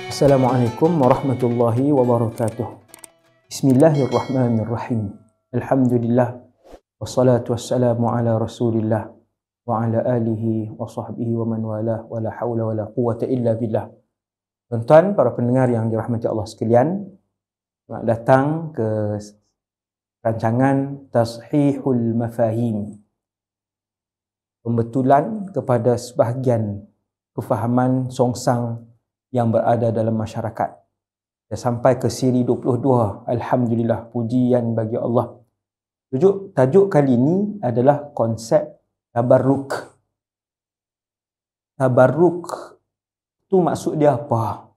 Assalamualaikum warahmatullahi wabarakatuh. Bismillahirrahmanirrahim. Alhamdulillah wassalatu wassalamu ala Rasulillah wa ala alihi wa sahbihi wa man walah wa la haula wa la quwwata illa billah. Tuan-tuan, para pendengar yang dirahmati Allah sekalian, selamat datang ke rancangan Tashihul Mafahim. Pembetulan kepada sebahagian kefahaman songsang yang berada dalam masyarakat. Dah sampai ke siri 22. Alhamdulillah, pujian bagi Allah. Tajuk kali ini adalah konsep tabarruk. Tabarruk tu maksud dia apa?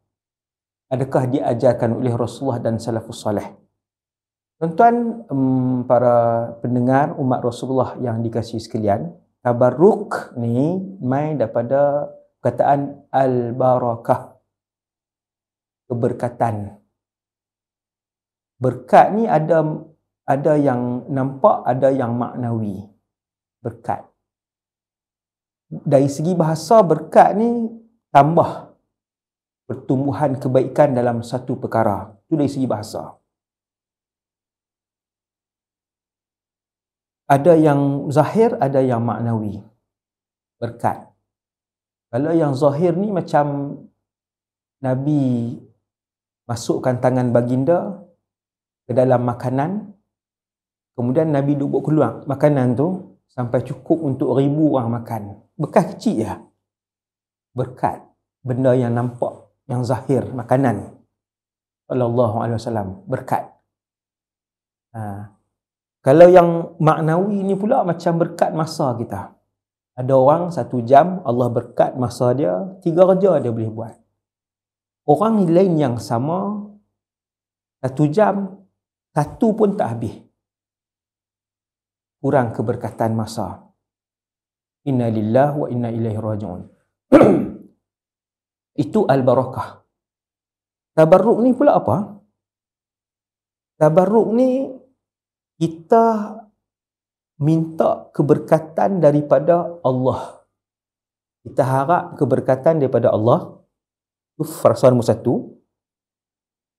Adakah diajarkan oleh Rasulullah dan salafus salih? Tuan-tuan, para pendengar umat Rasulullah yang dikasihi sekalian, tabarruk ni mai daripada perkataan al-barakah, keberkatan. Berkat ni ada yang nampak, ada yang maknawi. Berkat. Dari segi bahasa, berkat ni tambah pertumbuhan kebaikan dalam satu perkara. Itu dari segi bahasa. Ada yang zahir, ada yang maknawi. Berkat. Kalau yang zahir ni macam Nabi masukkan tangan baginda ke dalam makanan, kemudian Nabi duduk keluar makanan tu sampai cukup untuk 1000 orang makan. Bekas kecil je. Berkat. Benda yang nampak, yang zahir, makanan. Sallallahu alaihi wasallam. Berkat. Kalau yang maknawi ni pula macam berkat masa kita. Ada orang 1 jam, Allah berkat masa dia, 3 kerja dia boleh buat. Orang lain yang sama 1 jam, 1 pun tak habis. Kurang keberkatan masa. Inna lillahi wa inna ilaihi raji'un. Itu al-barakah. Tabarruk ni pula apa? Tabarruk ni kita minta keberkatan daripada Allah. Kita harap keberkatan daripada Allah. Itu farasan nombor 1.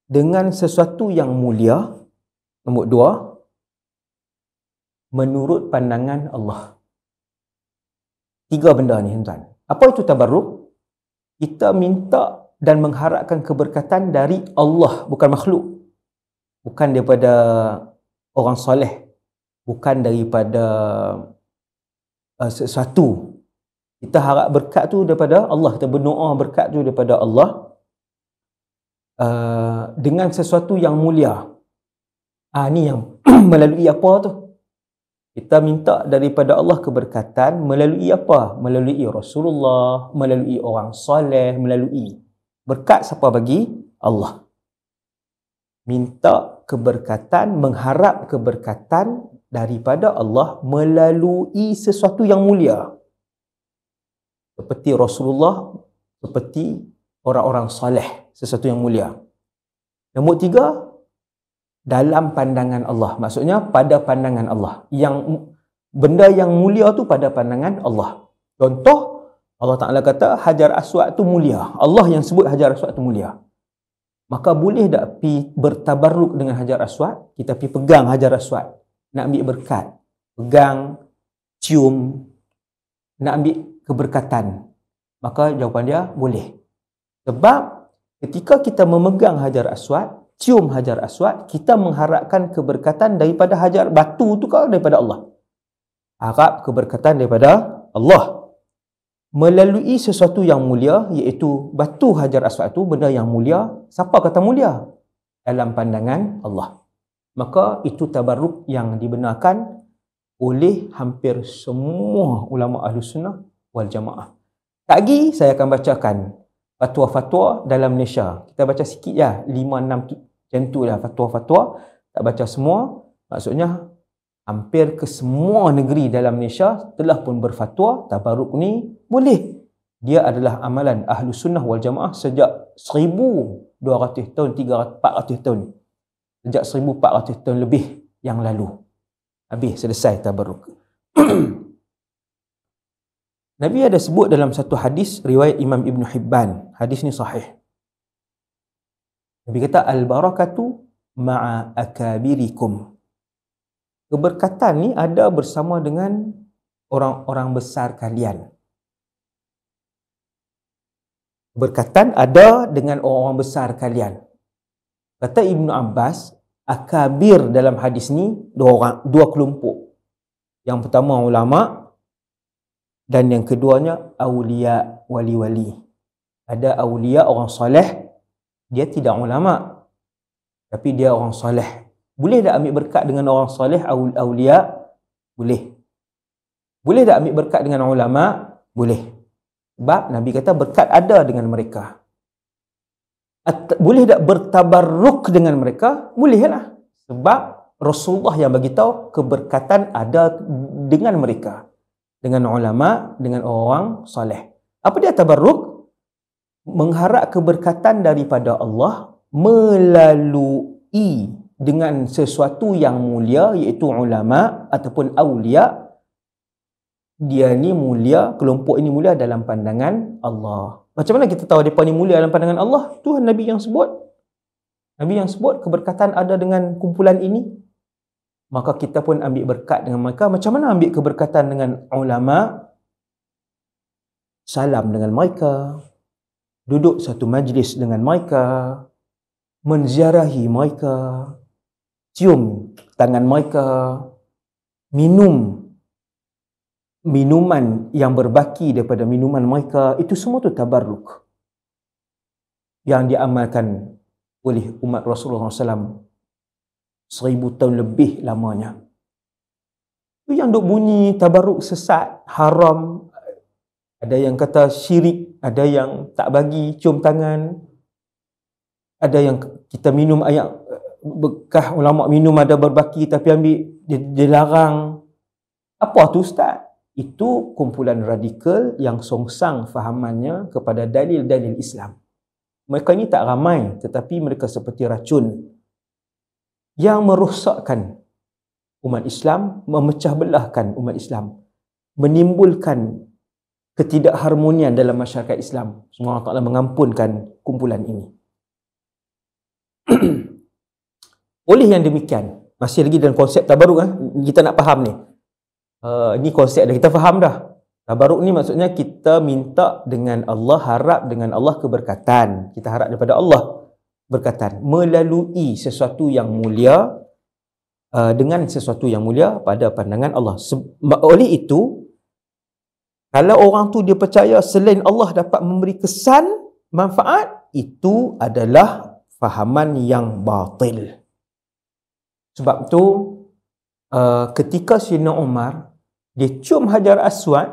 Dengan sesuatu yang mulia. Nombor 2. Menurut pandangan Allah. 3 benda ni, tuan. Apa itu tabarruk? Kita minta dan mengharapkan keberkatan dari Allah, bukan makhluk. Bukan daripada orang soleh. Bukan daripada sesuatu. Kita harap berkat tu daripada Allah. Kita berdoa berkat tu daripada Allah dengan sesuatu yang mulia. Ni yang melalui apa tu? Kita minta daripada Allah keberkatan melalui apa? Melalui Rasulullah, melalui orang soleh, melalui berkat siapa bagi? Allah. Minta keberkatan, mengharap keberkatan daripada Allah melalui sesuatu yang mulia. Seperti Rasulullah, seperti orang-orang soleh, sesuatu yang mulia. Nombor 3, dalam pandangan Allah. Maksudnya pada pandangan Allah. Yang benda yang mulia tu pada pandangan Allah. Contoh, Allah Ta'ala kata Hajar Aswad tu mulia. Allah yang sebut Hajar Aswad tu mulia. Maka boleh tak pergi bertabarruk dengan Hajar Aswad? Kita pergi pegang Hajar Aswad. Nak ambil berkat. Pegang, cium, nak ambil keberkatan. Maka jawapan dia, boleh. Sebab ketika kita memegang Hajar Aswad, cium Hajar Aswad, kita mengharapkan keberkatan daripada Hajar batu tu ke daripada Allah. Harap keberkatan daripada Allah. Melalui sesuatu yang mulia, iaitu batu Hajar Aswad tu, benda yang mulia. Siapa kata mulia? Dalam pandangan Allah. Maka itu tabarruk yang dibenarkan oleh hampir semua ulama Ahlus Sunnah wal Jamaah. Lagi saya akan bacakan fatwa-fatwa dalam Malaysia. Kita baca sikit je, 5-6 macam tu lah fatwa-fatwa. Tak baca semua. Maksudnya hampir ke semua negeri dalam Malaysia telah pun berfatwa tabarruk ni boleh. Dia adalah amalan Ahlus Sunnah wal Jamaah sejak 1200 tahun, 400 tahun. Sejak 1400 tahun lebih yang lalu. Habis, selesai tabarruk. Nabi ada sebut dalam satu hadis riwayat Imam Ibn Hibban. Hadis ni sahih. Nabi kata al-barakatu ma'a akabirikum. Keberkatan ni ada bersama dengan orang-orang besar kalian. Keberkatan ada dengan orang-orang besar kalian. Kata Ibnu Abbas, akabir dalam hadis ni dua kelompok. Yang pertama ulama dan yang keduanya awliya, wali-wali. Ada awliya, orang soleh, dia tidak ulama tapi dia orang soleh. Boleh tak ambil berkat dengan orang soleh, awliya? Boleh. Boleh tak ambil berkat dengan ulama? Boleh. Sebab Nabi kata berkat ada dengan mereka. Boleh tak bertabarruk dengan mereka? Bolehlah. Sebab Rasulullah yang bagi tahu keberkatan ada dengan mereka. Dengan ulama, dengan orang soleh. Apa dia tabarruk? Mengharap keberkatan daripada Allah melalui dengan sesuatu yang mulia, iaitu ulama ataupun awliya. Dia ni mulia, kelompok ini mulia dalam pandangan Allah. Macam mana kita tahu mereka ni mulia dalam pandangan Allah? Tuhan Nabi yang sebut. Nabi yang sebut keberkatan ada dengan kumpulan ini. Maka kita pun ambil berkat dengan mereka. Macam mana ambil keberkatan dengan ulama? Salam dengan mereka, duduk satu majlis dengan mereka, menziarahi mereka, cium tangan mereka, minum minuman yang berbaki daripada minuman mereka. Itu semua tu tabarruk yang diamalkan oleh umat Rasulullah SAW 1000 tahun lebih lamanya. Itu yang duk bunyi tabarruk sesat, haram. Ada yang kata syirik, ada yang tak bagi cium tangan, ada yang kita minum air bekah ulama minum ada berbaki tapi ambil dia larang. Apa tu ustaz? Itu kumpulan radikal yang songsang fahamannya kepada dalil-dalil Islam. Mereka ini tak ramai tetapi mereka seperti racun yang merosakkan umat Islam, memecah belahkan umat Islam, menimbulkan ketidakharmonian dalam masyarakat Islam. Semoga Allah Ta'ala mengampunkan kumpulan ini. Oleh yang demikian, masih lagi dalam konsep tabarruk, kita nak faham ni. Ni konsep dah kita faham dah. Tabarruk ni maksudnya kita minta dengan Allah, harap dengan Allah keberkatan. Kita harap daripada Allah berkatan melalui sesuatu yang mulia, dengan sesuatu yang mulia pada pandangan Allah. Oleh itu, kalau orang tu dia percaya selain Allah dapat memberi kesan, manfaat, itu adalah fahaman yang batil. Sebab tu ketika Sayyidina Umar dia cium Hajar Aswad,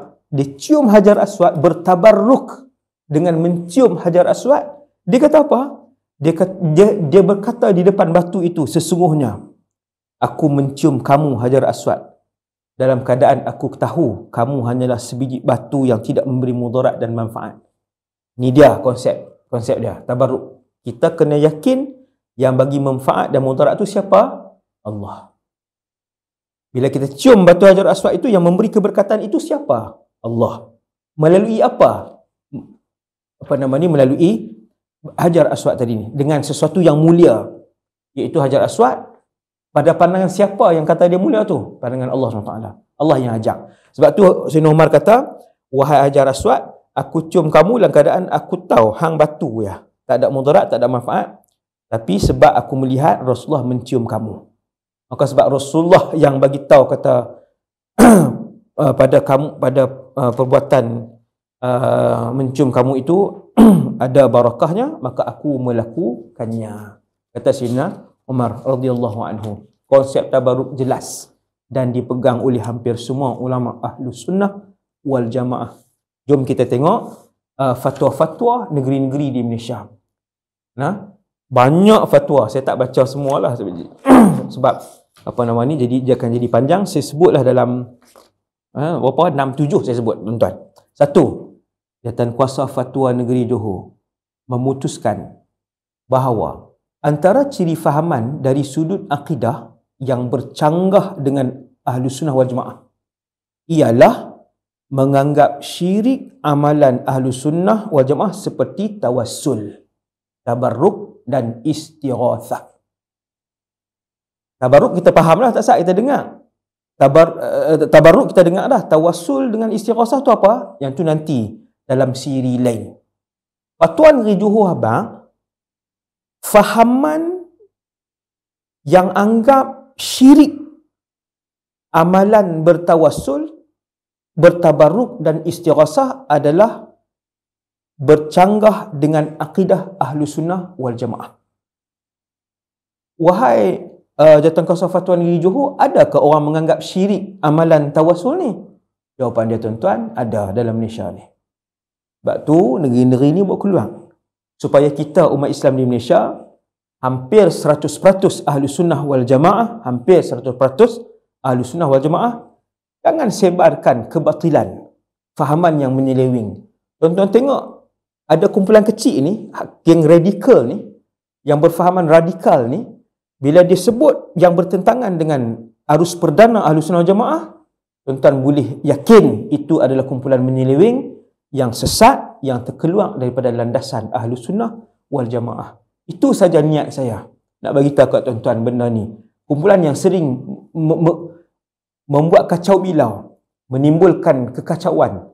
bertabarruk dengan mencium Hajar Aswad, dia kata apa? Dia berkata di depan batu itu, sesungguhnya aku mencium kamu Hajar Aswad dalam keadaan aku tahu kamu hanyalah sebiji batu yang tidak memberi mudarat dan manfaat. Ni dia konsep dia, tabarruk. Kita kena yakin yang bagi manfaat dan mudarat itu siapa? Allah. Bila kita cium batu Hajar Aswad itu, yang memberi keberkatan itu siapa? Allah. Melalui apa? Melalui Hajar Aswad tadi ni, dengan sesuatu yang mulia, iaitu Hajar Aswad. Pada pandangan siapa yang kata dia mulia tu? Pandangan Allah SWT. Allah yang ajak. Sebab tu Sayyidina Umar kata, wahai Hajar Aswad, aku cium kamu dalam keadaan aku tahu hang batu ya, tak ada mudarat, tak ada manfaat, tapi sebab aku melihat Rasulullah mencium kamu. Maka sebab Rasulullah yang bagi tahu kata pada kamu, pada perbuatan mencium kamu itu ada barakahnya, maka aku melakukannya. Kata Sayyidina Umar radhiyallahu anhu. Konsep tabarruk jelas dan dipegang oleh hampir semua ulama Ahlus Sunnah wal Jamaah. Jom kita tengok fatwa-fatwa negeri-negeri di Malaysia. Nah, banyak fatwa. Saya tak baca semualah sebab jadi dia akan jadi panjang. Saya sebutlah dalam berapa? 6-7 saya sebut, tuan-tuan. Satu, Jabatan Kuasa Fatwa Negeri Johor memutuskan bahawa antara ciri fahaman dari sudut akidah yang bercanggah dengan Ahlus Sunnah wal Jamaah ialah menganggap syirik amalan Ahlus Sunnah wal Jamaah seperti tawassul. tabarruk dan istighatsah. Tabarruk kita fahamlah, tak sah kita dengar. Tabarruk kita dengar dah. Tawassul dengan istighatsah tu apa? Yang tu nanti dalam siri lain. Tuan Negeri Johor abang, fahaman yang anggap syirik amalan bertawassul, bertabarruk dan istighatsah adalah bercanggah dengan akidah Ahlu Sunnah wal Jamaah. Wahai Jawatankuasa Fatwa Negeri Johor, adakah orang menganggap syirik amalan tawassul ni? Jawapan dia tuan-tuan, ada dalam Malaysia ni. Sebab tu negeri-negeri ni buat peluang supaya kita umat Islam di Malaysia hampir 100% Ahlu Sunnah wal Jamaah, hampir 100% Ahlu Sunnah wal Jamaah, jangan sebarkan kebatilan, fahaman yang menyeleweng. Tuan-tuan tengok, ada kumpulan kecil ni, geng radikal ni, yang berfahaman radikal ni, bila dia sebut yang bertentangan dengan arus perdana Ahlu Sunnah wal Jamaah, tuan-tuan boleh yakin itu adalah kumpulan menyeleweng yang sesat, yang terkeluar daripada landasan Ahlu Sunnah wal Jamaah. Itu saja niat saya nak bagi tahu kat tuan-tuan benda ni. Kumpulan yang sering membuat kacau bilau, menimbulkan kekacauan,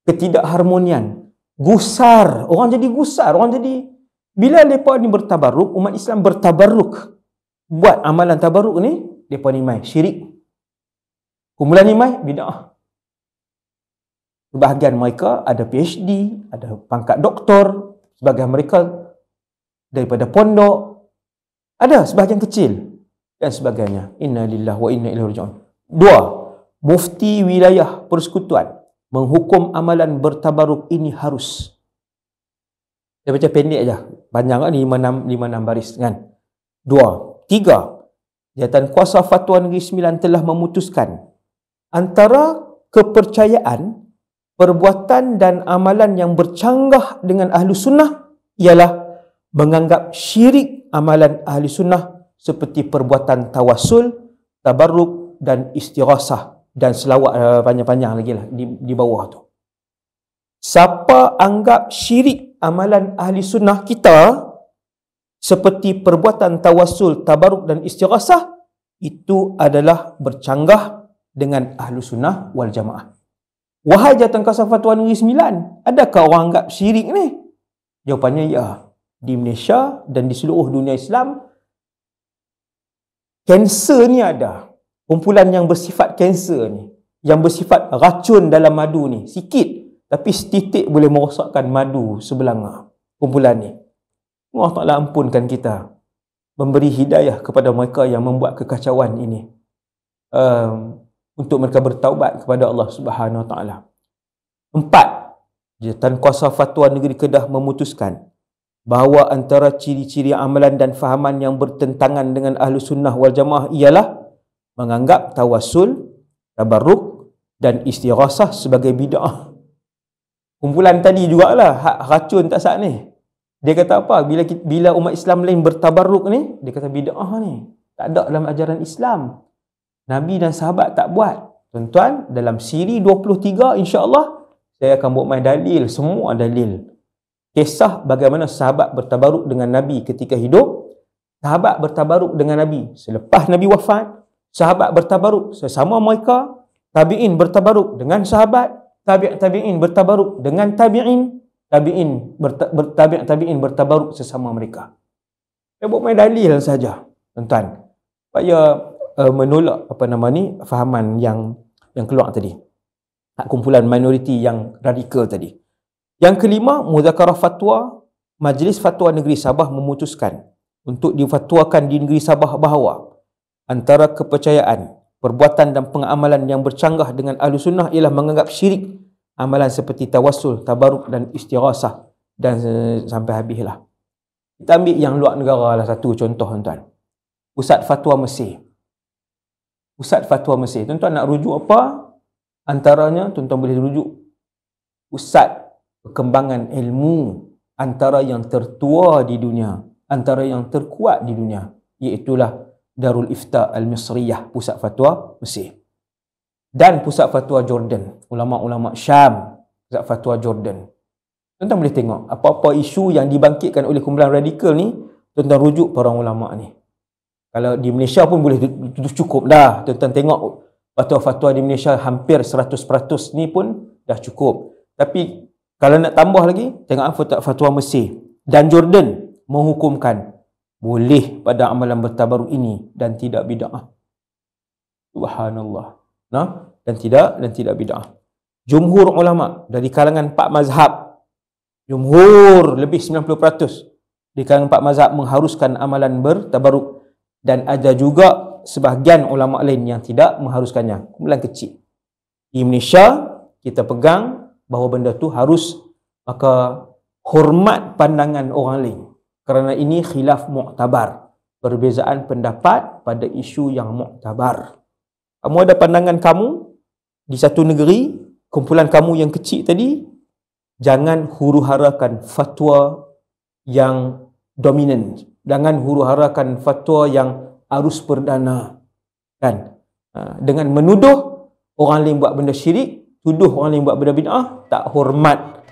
ketidakharmonian, gusar. Orang jadi gusar, orang jadi, bila mereka ni bertabarruk, umat Islam bertabarruk, buat amalan tabarruk ni, mereka ni mai syirik. Kumpulan ni mai bid'ah. Sebahagian mereka ada PhD, ada pangkat doktor, sebahagian mereka daripada pondok, ada sebahagian kecil dan sebagainya. Inna lillahi wa inna ilaihi raji'un. 2. Mufti wilayah persekutuan menghukum amalan bertabaruk ini harus. Dia baca pendek aja, panjang kan, 56 baris kan. 2. 3. Jawatankuasa Fatwa Negeri Sembilan telah memutuskan antara kepercayaan, perbuatan dan amalan yang bercanggah dengan Ahlu Sunnah ialah menganggap syirik amalan Ahli Sunnah seperti perbuatan tawassul, tabarruk dan istighatsah, dan selawat panjang-panjang lagi lah di bawah tu. Siapa anggap syirik amalan Ahli Sunnah kita seperti perbuatan tawassul, tabarruk dan istighatsah, itu adalah bercanggah dengan Ahlu Sunnah wal Jamaah. Wahai Jawatankuasa Fatwa Negeri Sembilan, adakah orang anggap syirik ni? Jawapannya ya. Di Malaysia dan di seluruh dunia Islam, kanser ni ada. Kumpulan yang bersifat kanser ni, yang bersifat racun dalam madu ni, sikit tapi setitik boleh merosakkan madu sebelanga. Kumpulan ni, Allah Ta'ala ampunkan kita, memberi hidayah kepada mereka yang membuat kekacauan ini, untuk mereka bertaubat kepada Allah Subhanahu Wa Ta'ala. 4. Jawatankuasa Fatwa Negeri Kedah memutuskan bahawa antara ciri-ciri amalan dan fahaman yang bertentangan dengan Ahlu Sunnah wal Jamaah ialah menganggap tawassul, tabarruk dan istighatsah sebagai bid'ah. Kumpulan tadi jugalah hak racun tak sah ni. Dia kata apa? Bila umat Islam lain bertabarruk ni, dia kata bid'ah ni. Tak ada dalam ajaran Islam. Nabi dan sahabat tak buat. Tuan-tuan, dalam siri 23 insya-Allah saya akan buat main dalil, semua dalil. Kisah bagaimana sahabat bertabaruk dengan Nabi ketika hidup, sahabat bertabaruk dengan Nabi selepas Nabi wafat, sahabat bertabaruk sesama mereka, tabi'in bertabaruk dengan sahabat, tabi'in bertabaruk dengan tabi'in, tabi'in bertabaruk sesama mereka. Saya buat main dalil saja, tuan-tuan, supaya menolak fahaman yang keluar tadi, kumpulan minoriti yang radikal tadi. Yang kelima, muzakarah fatwa. Majlis Fatwa Negeri Sabah memutuskan untuk difatwakan di Negeri Sabah bahawa antara kepercayaan, perbuatan dan pengamalan yang bercanggah dengan Ahlu Sunnah ialah menganggap syirik amalan seperti tawassul, tabaruk dan istighatsah, dan sampai habislah. Kita ambil yang luar negara lah satu contoh, tuan-tuan. Pusat Fatwa Mesir. Pusat Fatwa Mesir. Tuan-tuan nak rujuk apa? Antaranya tuan-tuan boleh rujuk pusat perkembangan ilmu antara yang tertua di dunia, antara yang terkuat di dunia, iaitulah Darul Ifta Al-Misriyah, Pusat Fatwa Mesir. Dan Pusat Fatwa Jordan, ulama-ulama Syam, Pusat Fatwa Jordan. Tuan-tuan boleh tengok apa-apa isu yang dibangkitkan oleh kumpulan radikal ni, tuan-tuan rujuk para ulama ni. Kalau di Malaysia pun boleh cukup dah. Tuan-tuan tengok fatwa-fatwa di Malaysia hampir 100% ni pun dah cukup. Tapi kalau nak tambah lagi, tengok fatwa Mesir dan Jordan menghukumkan boleh pada amalan bertabaruk ini dan tidak bid'ah. Subhanallah. Nah, dan tidak bid'ah. Jumhur ulama dari kalangan 4 mazhab, jumhur lebih 90% di kalangan 4 mazhab mengharuskan amalan bertabaruk, dan ada juga sebahagian ulama lain yang tidak mengharuskannya, kumpulan kecil. Di Malaysia kita pegang bahawa benda tu harus, maka hormat pandangan orang lain, kerana ini khilaf mu'tabar, perbezaan pendapat pada isu yang mu'tabar. Kamu ada pandangan kamu di satu negeri, kumpulan kamu yang kecil tadi, jangan huru-harakan fatwa yang dominan, jangan huru-harakan fatwa yang arus perdana, kan? Dengan menuduh orang lain buat benda syirik, tuduh orang lain buat benda bid'ah, tak hormat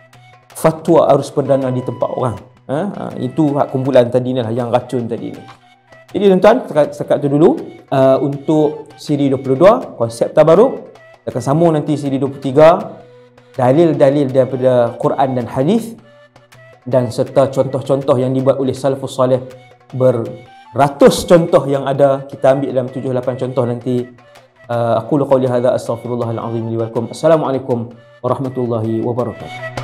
fatwa arus perdana di tempat orang. Itu hak kumpulan tadi ni lah, yang racun tadi ni. Jadi tuan-tuan, setakat tu dulu untuk siri 22 konsep tabaruk. Kita akan sambung nanti siri 23 dalil-dalil daripada Quran dan hadis, dan serta contoh-contoh yang dibuat oleh salafus salih, beratus contoh yang ada, kita ambil dalam 7-8 contoh nanti. Aku qauli hadza astaghfirullahal azim li wa lakum. Assalamualaikum warahmatullahi wabarakatuh.